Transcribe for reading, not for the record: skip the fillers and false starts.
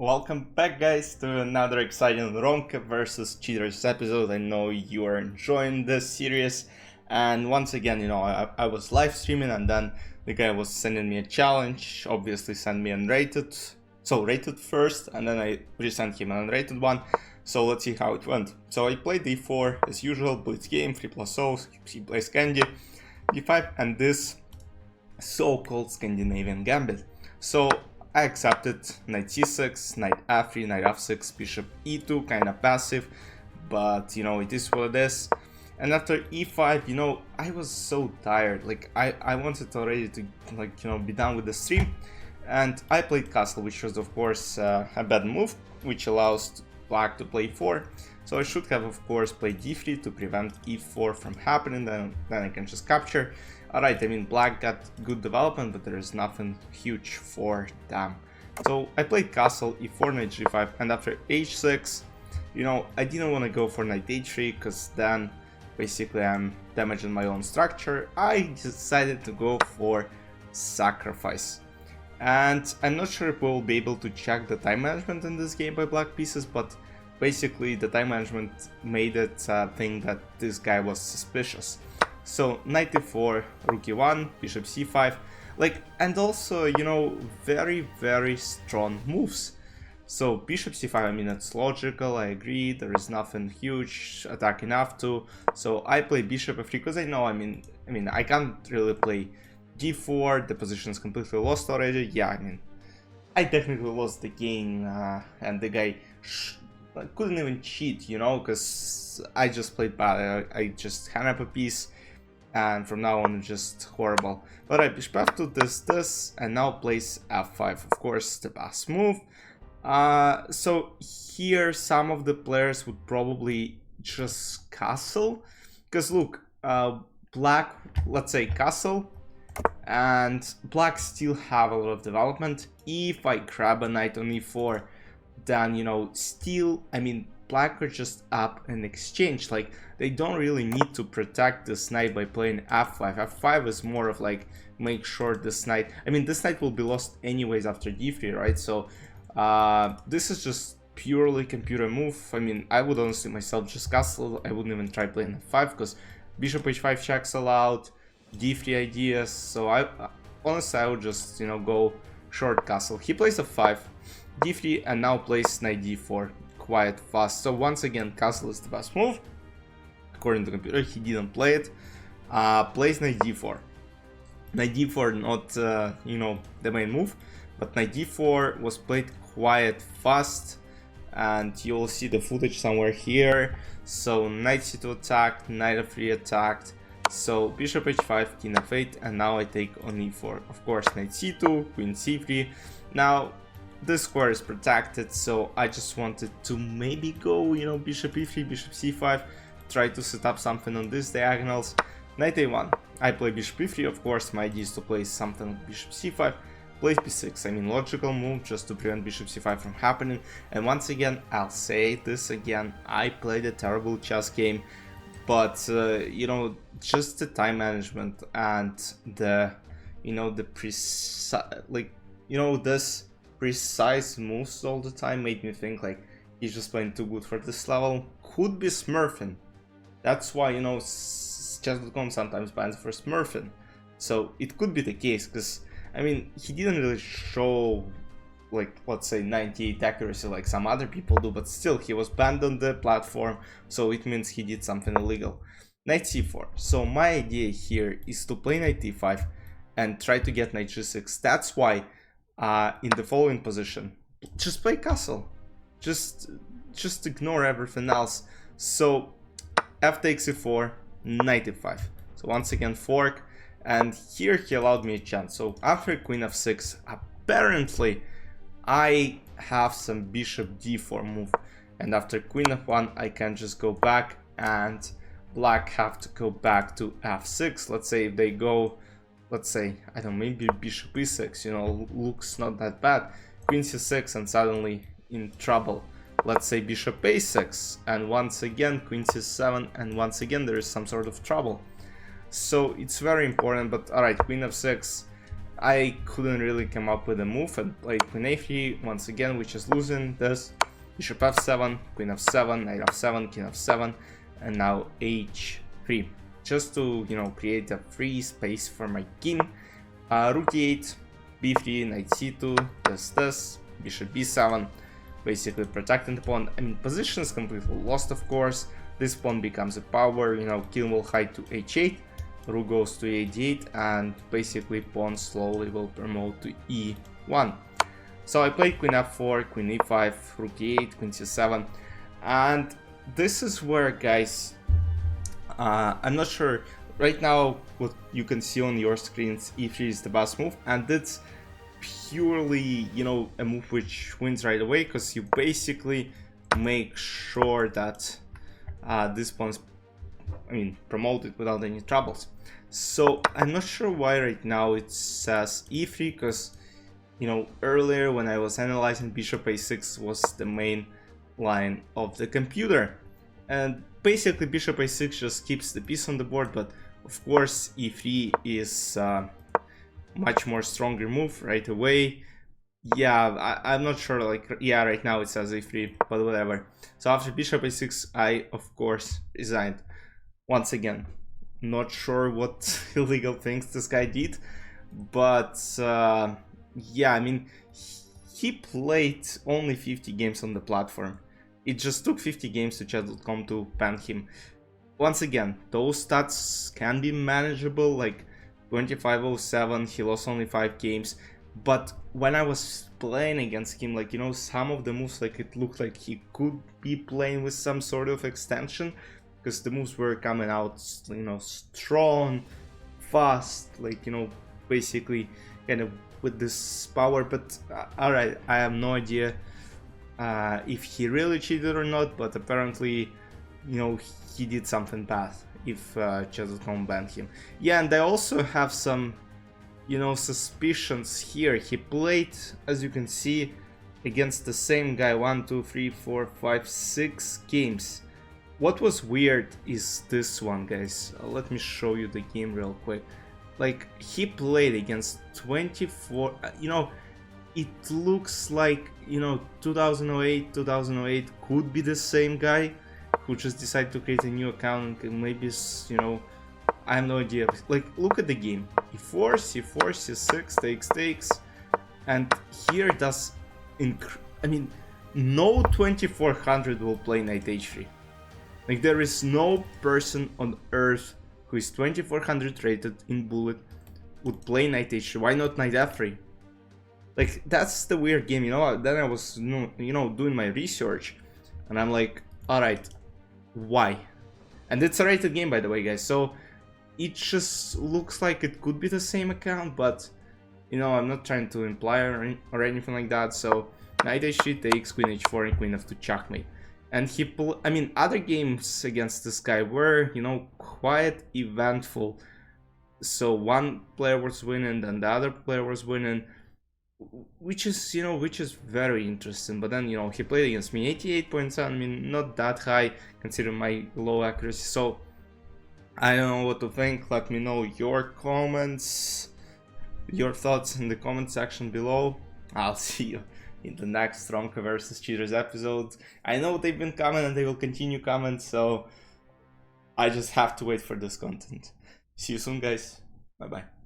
Welcome back, guys, to another exciting Romkachess versus Cheaters episode. I know you are enjoying this series, and once again, I was live streaming, and then the guy was sending me a challenge. Obviously, sent me unrated, so rated first, and then I resent him an unrated one. So let's see how it went. So I played d4 as usual, blitz game, 3+0. He plays candy, d5, and this so-called Scandinavian gambit. So I accepted knight c6, knight f3, knight f6, bishop e2, kind of passive, but it is what it is. And after e5, I was so tired, like I wanted already to be done with the stream, and I played castle, which was of course a bad move, which allows black to play 4. So I should have of course played d3 to prevent e4 from happening, then I can just capture. Alright, I mean, black got good development, but there is nothing huge for them. So I played castle, e4, knight g5, and after h6, I didn't want to go for knight h3, because then basically I'm damaging my own structure. I decided to go for sacrifice. And I'm not sure if we'll be able to check the time management in this game by black pieces, but basically the time management made it think that this guy was suspicious. So knight e4, rook e1, bishop c5, and also, very strong moves. So bishop c5, I mean, it's logical, I agree, there is nothing huge attacking f2. So I play bishop f3 because I know, I mean, I can't really play d4, the position is completely lost already. Yeah, I mean, I technically lost the game, and the guy couldn't even cheat, because I just played bad. I just hung up a piece, and from now on it's just horrible. But alright, bishop f2, this, and now plays f5, of course, the best move. So here some of the players would probably just castle, because look, black, let's say castle, and black still have a lot of development. If I grab a knight on e4, then still, I mean, black are just up in exchange. They don't really need to protect this knight by playing f5. f5 is more of make sure this knight, I mean, this knight will be lost anyways after d3, right? So this is just purely computer move. I mean, I would honestly myself just castle. I wouldn't even try playing f5 because bishop h5 checks allowed, d3 ideas. So honestly I would just go short castle. He plays f5, d3, and now plays knight d4 quite fast. So once again, castle is the best move according to the computer. He didn't play it. Plays knight d4. Knight d4 not the main move, but knight d4 was played quite fast, and you'll see the footage somewhere here. So knight c2 attacked, knight f3 attacked, so bishop h5, king f8, and now I take on e4. Of course, knight c2, queen c3. Now this square is protected, so I just wanted to maybe go, bishop e3, bishop c5, try to set up something on these diagonals. Knight a1, I play bishop e3, of course, my idea is to play something on bishop c5, plays b6, I mean, logical move just to prevent bishop c5 from happening. And once again, I'll say this again, I played a terrible chess game, but, just the time management and the, the precise, this precise moves all the time made me think he's just playing too good for this level. Could be smurfing. That's why chess.com sometimes bans for smurfing. So it could be the case, because I mean, he didn't really show let's say 98 accuracy like some other people do, but still he was banned on the platform, so it means he did something illegal. Knight c4. So my idea here is to play knight d5 and try to get knight g6. That's why in the following position, just play castle, just ignore everything else. So f takes e4, knight e5. So once again fork, and here he allowed me a chance. So after queen f6, apparently I have some bishop d4 move, and after queen f1 I can just go back, and black have to go back to f6. Let's say if they go, let's say, I don't know, maybe bishop e6, looks not that bad. Queen c6 and suddenly in trouble. Let's say bishop a6, and once again queen c7, and once again there is some sort of trouble. So it's very important. But alright, queen f6, I couldn't really come up with a move and played queen a3 once again, which is losing this. Bishop f7, queen f7, knight f7, king f7, and now h3. Just to, you know, create a free space for my king. Rook e8, b3, knight c2, this, bishop b7, basically protecting the pawn. I mean, position is completely lost, of course. This pawn becomes a power, you know, king will hide to h8, rook goes to a8, and basically pawn slowly will promote to e1. So I played queen f4, queen e5, rook e8, queen c7, and this is where, guys, I'm not sure. Right now, what you can see on your screens, e3 is the best move, and it's purely, you know, a move which wins right away, because you basically make sure that this pawn's, I mean, promoted without any troubles. So I'm not sure why right now it says e3, because, you know, earlier when I was analyzing, bishop a6 was the main line of the computer, and basically bishop a6 just keeps the piece on the board. But of course e3 is much more stronger move right away. Yeah, I'm not sure, like, yeah, right now it says e3, but whatever. So after bishop a6, I of course resigned. Once again, not sure what illegal things this guy did, but yeah, I mean, he played only 50 games on the platform. It just took 50 games to chess.com to ban him. Once again, those stats can be manageable, like 2507, he lost only 5 games. But when I was playing against him, like, you know, some of the moves, like, it looked like he could be playing with some sort of extension, because the moves were coming out, you know, strong, fast, like, you know, basically kind of with this power. But alright, I have no idea if he really cheated or not, but apparently, you know, he did something bad if chess.com banned him. Yeah, and I also have some, you know, suspicions here. He played, as you can see, against the same guy 1, 2, 3, 4, 5, 6 games. What was weird is this one, guys. Let me show you the game real quick. Like, he played against 24, you know, it looks like, you know, 2008 could be the same guy who just decided to create a new account, and maybe, you know, I have no idea. Like, look at the game. e4, c4, c6, takes, and here does I mean, no 2400 will play knight h3. Like, there is no person on earth who is 2400 rated in bullet would play knight h3. Why not knight f3? Like, that's the weird game, you know. Then I was, you know, doing my research, and I'm like, alright, why? And it's a rated game, by the way, guys, so it just looks like it could be the same account, but, you know, I'm not trying to imply or anything like that. So knight h3 takes, queen h4, and queen f2 checkmate. And he, I mean, other games against this guy were, you know, quite eventful. So one player was winning, then the other player was winning, which is, you know, which is very interesting. But then, you know, he played against me 88 points, I mean, not that high considering my low accuracy. So I don't know what to think. Let me know your comments, your thoughts in the comment section below. I'll see you in the next Romka versus Cheaters episode. I know they've been coming and they will continue coming, so I just have to wait for this content. See you soon, guys. Bye bye.